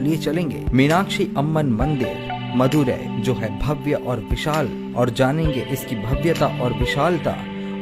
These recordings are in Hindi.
चलिए चलेंगे मीनाक्षी अम्मन मंदिर मदुरै, जो है भव्य और विशाल, और जानेंगे इसकी भव्यता और विशालता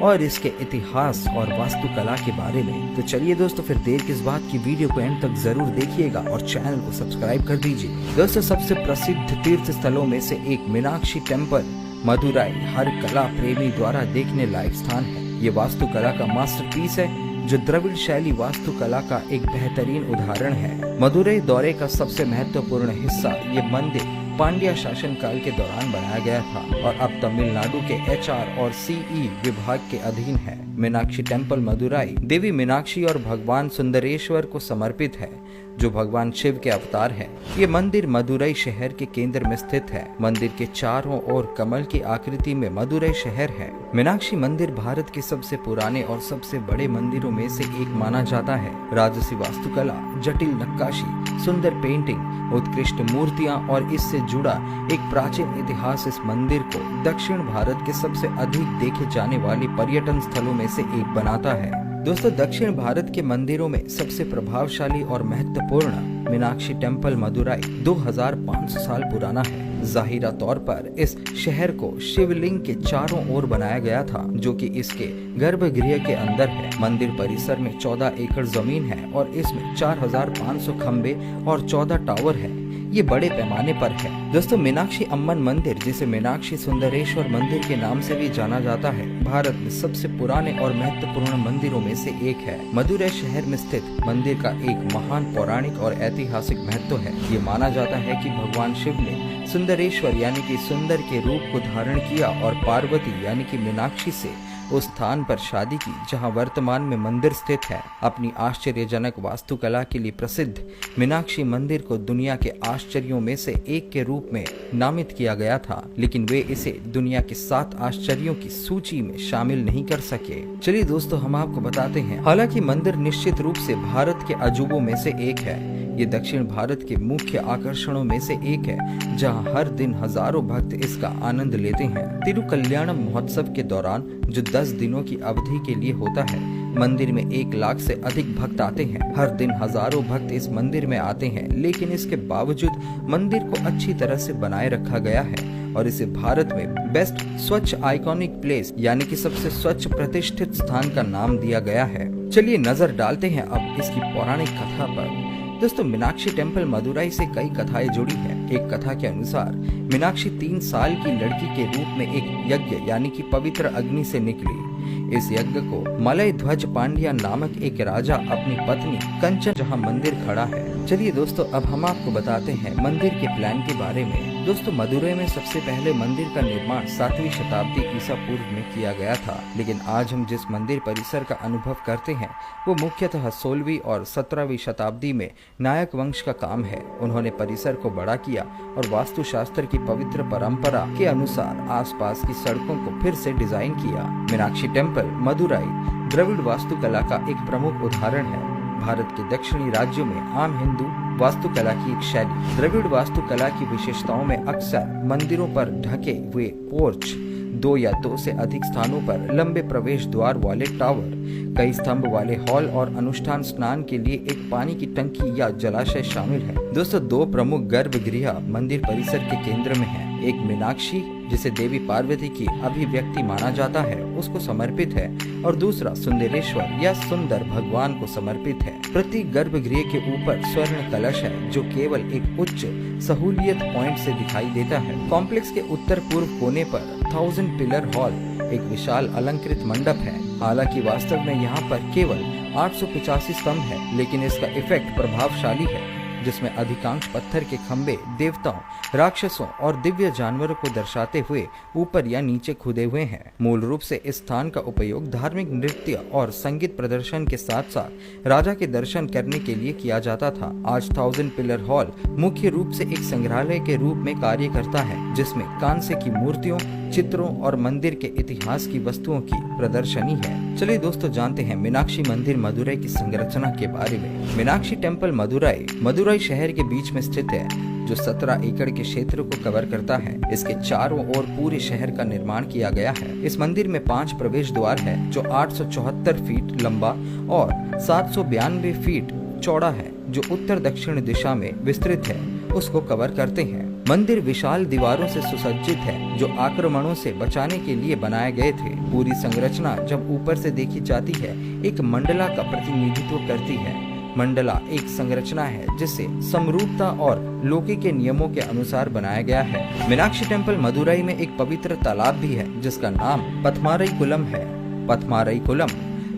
और इसके इतिहास और वास्तुकला के बारे में। तो चलिए दोस्तों, फिर देर किस बात की, वीडियो को एंड तक जरूर देखिएगा और चैनल को सब्सक्राइब कर दीजिए। दोस्तों, सबसे प्रसिद्ध तीर्थ स्थलों में से एक मीनाक्षी टेम्पल मदुरै हर कला प्रेमी द्वारा देखने लायक स्थान है। ये वास्तुकला का मास्टरपीस है, जो द्रविड़ शैली वास्तुकला का एक बेहतरीन उदाहरण है। मदुरै दौरे का सबसे महत्वपूर्ण हिस्सा ये मंदिर पांड्या शासनकाल के दौरान बनाया गया था और अब तमिलनाडु के HR और CE विभाग के अधीन है। मीनाक्षी टेम्पल मदुरै देवी मीनाक्षी और भगवान सुंदरेश्वर को समर्पित है, जो भगवान शिव के अवतार हैं। ये मंदिर मदुरै शहर के केंद्र में स्थित है। मंदिर के चारों ओर कमल की आकृति में मदुरै शहर है। मीनाक्षी मंदिर भारत के सबसे पुराने और सबसे बड़े मंदिरों में से एक माना जाता है। राजसी वास्तुकला, जटिल नक्काशी, सुंदर पेंटिंग, उत्कृष्ट मूर्तियां और इससे जुड़ा एक प्राचीन इतिहास इस मंदिर को दक्षिण भारत के सबसे अधिक देखे जाने वाले पर्यटन स्थलों में से एक बनाता है। दोस्तों, दक्षिण भारत के मंदिरों में सबसे प्रभावशाली और महत्वपूर्ण मीनाक्षी टेम्पल मदुरै 2500 साल पुराना है। जाहिरा तौर पर इस शहर को शिवलिंग के चारों ओर बनाया गया था, जो कि इसके गर्भगृह के अंदर है। मंदिर परिसर में 14 एकड़ जमीन है और इसमें 4500 खंबे और 14 टावर है। ये बड़े पैमाने पर है। दोस्तों, मीनाक्षी अम्मन मंदिर, जिसे मीनाक्षी सुंदरेश्वर मंदिर के नाम से भी जाना जाता है, भारत में सबसे पुराने और महत्वपूर्ण मंदिरों में से एक है। मदुरै शहर में स्थित मंदिर का एक महान पौराणिक और ऐतिहासिक महत्व है। ये माना जाता है कि भगवान शिव ने सुंदरेश्वर यानी कि सुंदर के रूप को धारण किया और पार्वती यानी कि मीनाक्षी से उस स्थान पर शादी की जहां वर्तमान में मंदिर स्थित है। अपनी आश्चर्यजनक वास्तुकला के लिए प्रसिद्ध मीनाक्षी मंदिर को दुनिया के आश्चर्यों में से एक के रूप में नामित किया गया था, लेकिन वे इसे दुनिया के 7 आश्चर्यों की सूची में शामिल नहीं कर सके। चलिए दोस्तों, हम आपको बताते हैं। हालांकि मंदिर निश्चित रूप से भारत के अजूबों में से एक है। ये दक्षिण भारत के मुख्य आकर्षणों में से एक है, जहां हर दिन हजारों भक्त इसका आनंद लेते हैं। तिरुकल्याणम महोत्सव के दौरान, जो 10 दिनों की अवधि के लिए होता है, मंदिर में 1 लाख से अधिक भक्त आते हैं। हर दिन हजारों भक्त इस मंदिर में आते हैं, लेकिन इसके बावजूद मंदिर को अच्छी तरह से बनाए रखा गया है और इसे भारत में बेस्ट स्वच्छ आइकॉनिक प्लेस यानी कि सबसे स्वच्छ प्रतिष्ठित स्थान का नाम दिया गया है। चलिए नजर डालते हैं अब इसकी पौराणिक कथा पर। दोस्तों, मीनाक्षी टेम्पल मदुरै से कई कथाएं जुड़ी हैं। एक कथा के अनुसार मीनाक्षी 3 साल की लड़की के रूप में एक यज्ञ यानी कि पवित्र अग्नि से निकली। इस यज्ञ को मलय ध्वज पांड्या नामक एक राजा अपनी पत्नी कंचन जहां मंदिर खड़ा है। चलिए दोस्तों, अब हम आपको बताते हैं मंदिर के प्लान के बारे में। दोस्तों, मदुरै में सबसे पहले मंदिर का निर्माण 7वीं शताब्दी ईसा पूर्व में किया गया था, लेकिन आज हम जिस मंदिर परिसर का अनुभव करते हैं वो मुख्यतः 16वीं और 17वीं शताब्दी में नायक वंश का काम है। उन्होंने परिसर को बड़ा किया और वास्तुशास्त्र की पवित्र परंपरा के अनुसार आसपास की सड़कों को फिर से डिजाइन किया। मीनाक्षी टेम्पल मदुरै द्रविड़ वास्तुकला का एक प्रमुख उदाहरण है। भारत के दक्षिणी राज्यों में आम हिंदू वास्तुकला की एक शैली। द्रविड़ वास्तुकला की विशेषताओं में अक्सर मंदिरों पर ढके हुए पोर्च, 2 या 2 से अधिक स्थानों पर लंबे प्रवेश द्वार वाले टावर, कई स्तंभ वाले हॉल और अनुष्ठान स्नान के लिए एक पानी की टंकी या जलाशय शामिल है। दोस्तों, 2 प्रमुख गर्भगृह मंदिर परिसर के केंद्र में है। एक मीनाक्षी, जिसे देवी पार्वती की अभिव्यक्ति माना जाता है, उसको समर्पित है, और दूसरा सुंदरेश्वर या सुंदर भगवान को समर्पित है। प्रत्येक गर्भगृह के ऊपर स्वर्ण कलश है, जो केवल एक उच्च सहूलियत पॉइंट से दिखाई देता है। कॉम्प्लेक्स के उत्तर पूर्व कोने पर 1000 पिलर हॉल एक विशाल अलंकृत मंडप है। हालांकि वास्तव में यहाँ पर केवल 885 स्तंभ है, लेकिन इसका इफेक्ट प्रभावशाली है, जिसमें अधिकांश पत्थर के खंभे देवताओं, राक्षसों और दिव्य जानवरों को दर्शाते हुए ऊपर या नीचे खुदे हुए हैं। मूल रूप से इस स्थान का उपयोग धार्मिक नृत्य और संगीत प्रदर्शन के साथ साथ राजा के दर्शन करने के लिए किया जाता था। आज 1000 पिलर हॉल मुख्य रूप से एक संग्रहालय के रूप में कार्य करता है, जिसमें कांस्य की मूर्तियों, चित्रों और मंदिर के इतिहास की वस्तुओं की प्रदर्शनी है। चलिए दोस्तों, जानते हैं मीनाक्षी मंदिर मदुरै की संरचना के बारे में। मीनाक्षी टेम्पल मदुरै शहर के बीच में स्थित है, जो 17 एकड़ के क्षेत्र को कवर करता है। इसके चारों ओर पूरे शहर का निर्माण किया गया है। इस मंदिर में 5 प्रवेश द्वार है, जो 874 फीट लंबा और 792 फीट चौड़ा है, जो उत्तर दक्षिण दिशा में विस्तृत है उसको कवर करते हैं। मंदिर विशाल दीवारों से सुसज्जित है जो आक्रमणों से बचाने के लिए बनाए गए थे। पूरी संरचना जब ऊपर से देखी जाती है एक मंडला का प्रतिनिधित्व करती है। मंडला एक संरचना है जिसे समरूपता और लोकी के नियमों के अनुसार बनाया गया है। मीनाक्षी टेम्पल मदुरई में एक पवित्र तालाब भी है जिसका नाम पथमारईकुलम है। पथमारईकुलम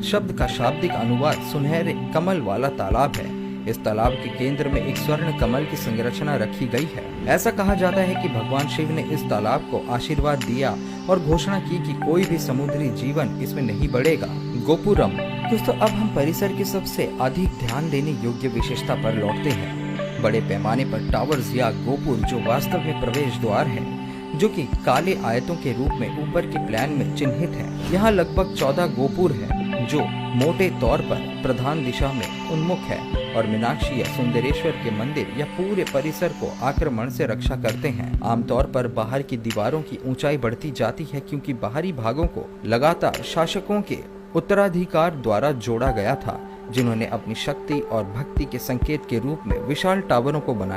शब्द का शाब्दिक अनुवाद सुनहरे कमल वाला तालाब है। इस तालाब के केंद्र में एक स्वर्ण कमल की संरचना रखी गई है। ऐसा कहा जाता है कि भगवान शिव ने इस तालाब को आशीर्वाद दिया और घोषणा की कि कोई भी समुद्री जीवन इसमें नहीं बढ़ेगा। गोपुरम। दोस्तों, अब हम परिसर की सबसे अधिक ध्यान देने योग्य विशेषता पर लौटते हैं। बड़े पैमाने पर टावर्स या गोपुर जो वास्तव में प्रवेश द्वार है, जो कि काले आयतों के रूप में ऊपर के प्लान में चिन्हित है। यहाँ लगभग 14 गोपुर है जो मोटे तौर पर प्रधान दिशा में उन्मुख है और मीनाक्षी या सुंदरेश्वर के मंदिर या पूरे परिसर को आक्रमण से रक्षा करते हैं। आमतौर पर बाहर की दीवारों की ऊंचाई बढ़ती जाती है क्योंकि बाहरी भागों को लगातार शासकों के उत्तराधिकार द्वारा जोड़ा गया था, जिन्होंने अपनी शक्ति और भक्ति के संकेत के रूप में विशाल टावरों को बनाया।